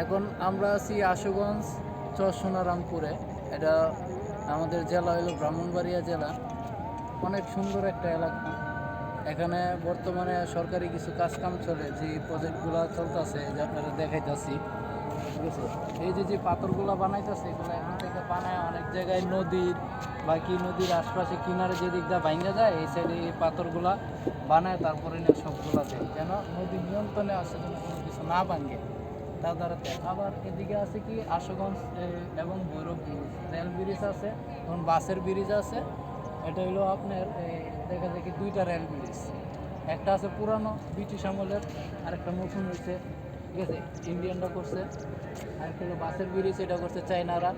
এখন আমরা আছি আশুগঞ্জ চরসোনারামপুরে। এটা আমাদের জেলা হলো ব্রাহ্মণবাড়িয়া জেলা। অনেক সুন্দর একটা এলাকা। এখানে বর্তমানে সরকারি কিছু কাজকাম চলে, যে প্রজেক্টগুলো চলতেছে, যে আপনারা দেখাইতেছি। ঠিক আছে, এই যে পাথরগুলো বানাইতেছে, এগুলো এখান থেকে বানায় অনেক জায়গায় নদীর বাকি নদীর আশপাশে কিনারে যে দিকটা ভাঙ্গা যায়, এই সাইডে এই পাথরগুলা বানায়, তারপরে নিয়ে সবগুলা দেয় যেন নদী নিয়ন্ত্রণে আসে, যেন কোনো কিছু না ভাঙ্গে, তার দ্বারাতে। আবার এদিকে আছে কি আশুগঞ্জ এবং ভৈরব রেল ব্রিজ আছে, এবং বাসের ব্রিজ আছে। এটা হলো আপনার দেখা যায় কি দুইটা রেল ব্রিজ, একটা আছে পুরানো ব্রিটিশ আমলের, আর একটা নতুন হয়েছে। ঠিক আছে, ইন্ডিয়ানরা করছে। আরেকটা হলো বাসের ব্রিজ, এটা করছে চাইনারা।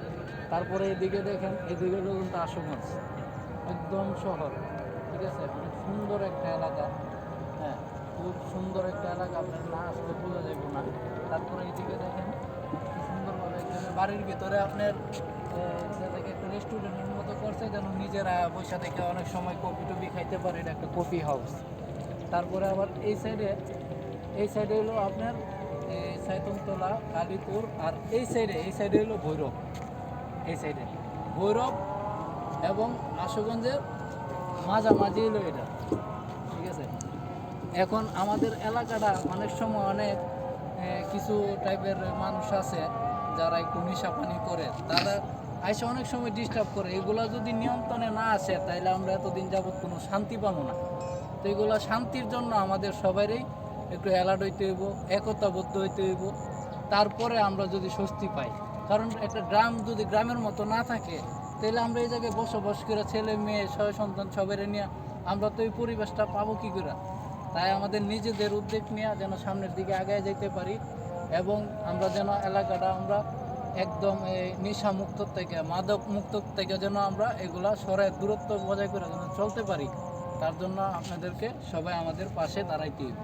তারপরে এদিকে দেখেন, এদিকে হলো কিন্তু আশুগঞ্জ, একদম শহর। ঠিক আছে, অনেক সুন্দর একটা এলাকা। হ্যাঁ, খুব সুন্দর একটা এলাকা, আপনার না আসলে বোঝা যাবে না। তারপরে এইদিকে দেখেন কি সুন্দরভাবে এখানে বাড়ির ভিতরে আপনার যাদেরকে একটা রেস্টুরেন্টের মতো করছে, যেন নিজেরা বসে থেকে অনেক সময় কফি টফি খাইতে পারে। এটা একটা কফি হাউস। তারপরে আবার এই সাইডে হলো আপনার সাইতনতলা, কালীপুর, আর এই সাইডে হলো ভৈরব। এই সাইডে ভৈরব এবং আশুগঞ্জের মাঝামাঝি হলো এটা। ঠিক আছে, এখন আমাদের এলাকাটা অনেক সময় অনেক কিছু টাইপের মানুষ আছে যারা একটু নেশা পানি করে, তারা আইসে অনেক সময় ডিস্টার্ব করে। এগুলো যদি নিয়ন্ত্রণে না আসে, তাইলে আমরা এতদিন যাবৎ কোনো শান্তি পাবো না। তো এগুলো শান্তির জন্য আমাদের সবারই একটু অ্যালার্ট হইতে হইব, একতাবদ্ধ হইতে হইব, তারপরে আমরা যদি স্বস্তি পাই। কারণ একটা গ্রাম যদি গ্রামের মতো না থাকে, তাহলে আমরা এই জায়গায় বসবাস করে ছেলে মেয়ে ছয় সন্তান সবাই নিয়ে আমরা তো এই পরিবেশটা পাবো কী করে? তাই আমাদের নিজেদের উদ্যোগ নিয়ে যেন সামনের দিকে আগায় যেতে পারি, এবং আমরা যেন এলাকাটা আমরা একদম এই নেশা মুক্ত থেকে, মাদক মুক্ত থেকে যেন আমরা এগুলা সরায় দূরত্ব বজায় করে যেন চলতে পারি, তার জন্য আপনাদেরকে সবাই আমাদের পাশে দাঁড়াইতে হবে।